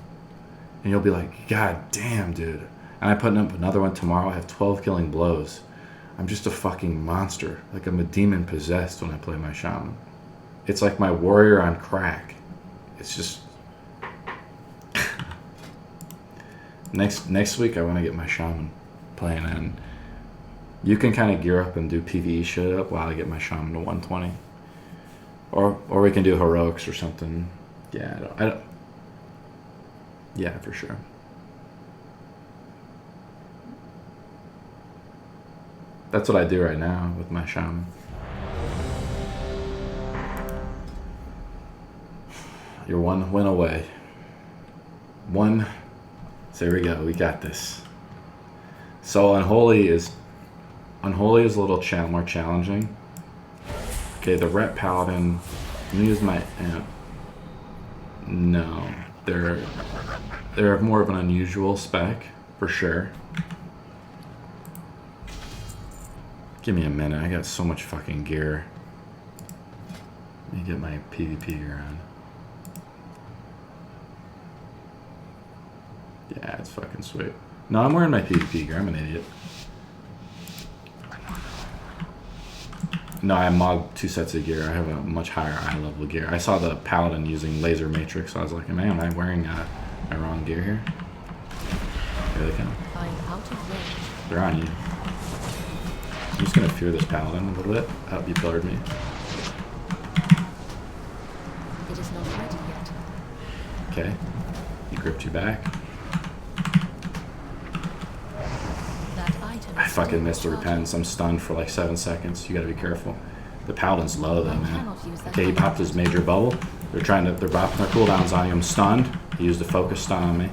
and you'll be like, God damn, dude. And I put up another one tomorrow. I have 12 killing blows. I'm just a fucking monster. Like I'm a demon possessed when I play my Shaman. It's like my warrior on crack. It's just... Next week I want to get my Shaman playing, and you can kind of gear up and do PvE shit up while I get my Shaman to 120. Or we can do heroics or something. Yeah, I don't yeah, for sure. That's what I do right now with my Shaman. You're one win away. One. So here we go. We got this. So Unholy is a little more challenging. Okay, the Ret Paladin. Let me use my amp. No, they're more of an unusual spec for sure. Give me a minute. I got so much fucking gear. Let me get my PvP gear on. Yeah, it's fucking sweet. No, I'm wearing my PvP gear. I'm an idiot. No, I mogged 2 sets of gear. I have a much higher eye level gear. I saw the Paladin using Laser Matrix, so I was like, man, am I wearing my wrong gear here? Here they come. I'm out of range. They're on you. I'm just gonna fear this Paladin a little bit. Oh, you pillared me. It is not ready yet. Okay. He gripped you back. I fucking missed the repentance. I'm stunned for like 7 seconds. You gotta be careful. The Paladin's low though, man. Okay, he popped his major bubble. They're bopping their cooldowns on you. I'm stunned. He used a focus stun on me.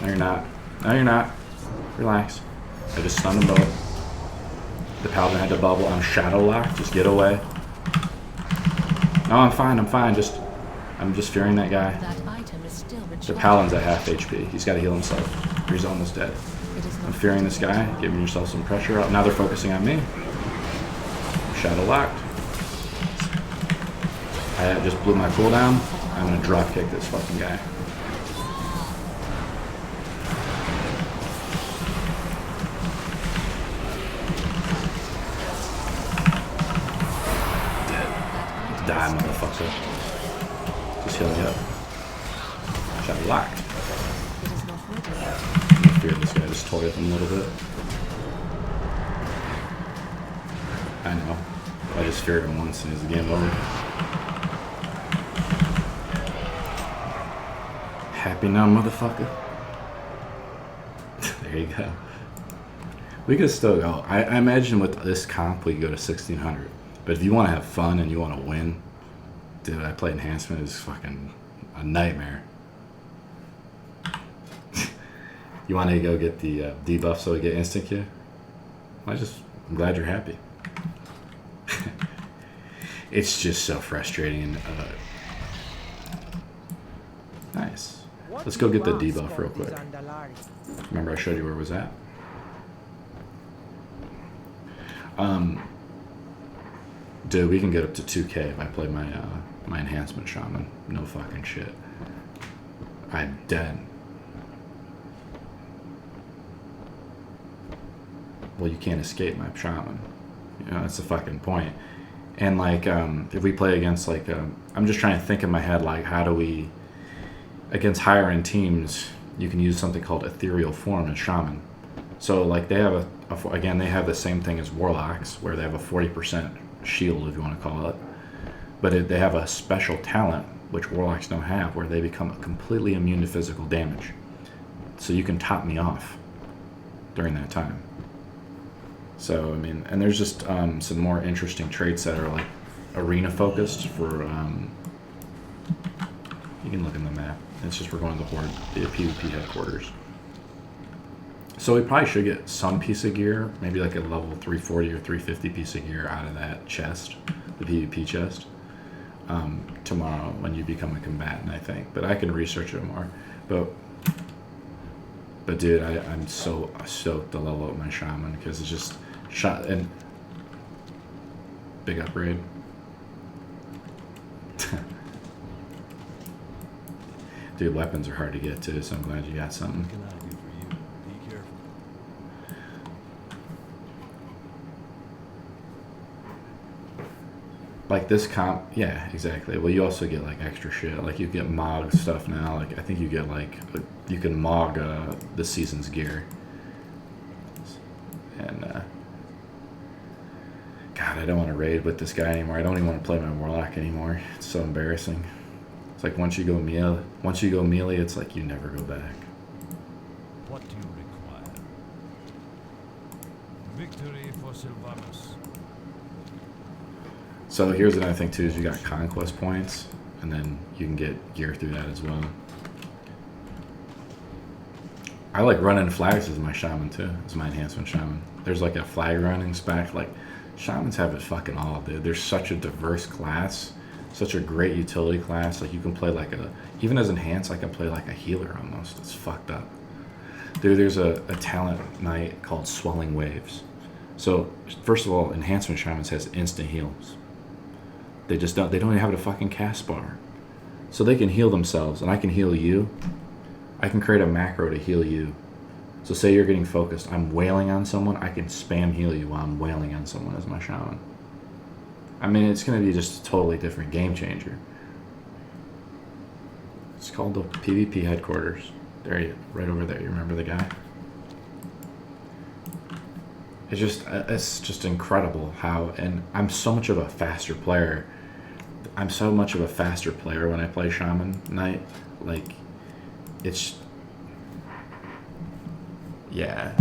No, you're not. No, you're not. Relax. I just stunned them both. The Paladin had to bubble. I'm shadow locked. Just get away. No, I'm fine. I'm fine. I'm just fearing that guy. The Paladin's at half HP. He's got to heal himself. He's almost dead. I'm fearing this guy. Giving yourself some pressure out. Now they're focusing on me. Shadow locked. I just blew my cooldown. I'm gonna drop kick this fucking guy. Die, motherfucker. Just heal me up. Shot locked. It is not ready yet. I fear this guy. Just toy with him a little bit. I know. I just feared him once and it's the game over. Happy now, motherfucker. There you go. We could still go. I imagine with this comp we could go to 1600. But if you want to have fun and you want to win, dude, I play enhancement is fucking a nightmare. You want to go get the debuff so we get instant Q? I'm glad you're happy. It's just so frustrating. And, nice. Let's go get the debuff real quick. Remember I showed you where it was at? Dude, we can get up to 2K if I play my my enhancement shaman. No fucking shit. I'm dead. Well, you can't escape my shaman. You know, that's the fucking point. And like, if we play against like, I'm just trying to think in my head, like, how do we, against higher end teams, you can use something called ethereal form in shaman. So like they have again, they have the same thing as warlocks, where they have a 40% shield, if you want to call it. But they have a special talent, which warlocks don't have, where they become completely immune to physical damage. So you can top me off during that time. So, I mean, and there's just some more interesting traits that are like arena focused for, you can look in the map. It's just we're going to the Horde, the PvP headquarters. So we probably should get some piece of gear, maybe like a level 340 or 350 piece of gear out of that chest, the PvP chest, tomorrow when you become a combatant, I think. But I can research it more. But dude, I'm so stoked to level up my shaman because it's just shot and big upgrade. Dude, weapons are hard to get too, so I'm glad you got something. What can I do for you? Be careful. Like this comp, yeah, exactly. Well, you also get like extra shit. Like you get Mog stuff now. Like I think you get like you can Mog the season's gear. And God, I don't want to raid with this guy anymore. I don't even want to play my Warlock anymore. It's so embarrassing. It's like once you go melee, it's like you never go back. What do you require? Victory for Sylvanas. So here's another thing too: is you got conquest points, and then you can get gear through that as well. I like running flags as my shaman too, as my enhancement shaman. There's like a flag running spec. Like shamans have it fucking all, dude. There's such a diverse class, such a great utility class. Like you can play like even as enhanced, I can play like a healer almost. It's fucked up, dude. There's a talent knight called Swelling Waves. So first of all, enhancement shamans has instant heals. They don't even have a fucking cast bar, so they can heal themselves, and I can heal you. I can create a macro to heal you. So say you're getting focused, I'm wailing on someone, I can spam heal you while I'm wailing on someone as my shaman. I mean, it's going to be just a totally different game changer. It's called the PvP headquarters. There, right over there. You remember the guy? It's just incredible how, and I'm so much of a faster player. I'm so much of a faster player when I play Shaman Knight. Like, it's, yeah.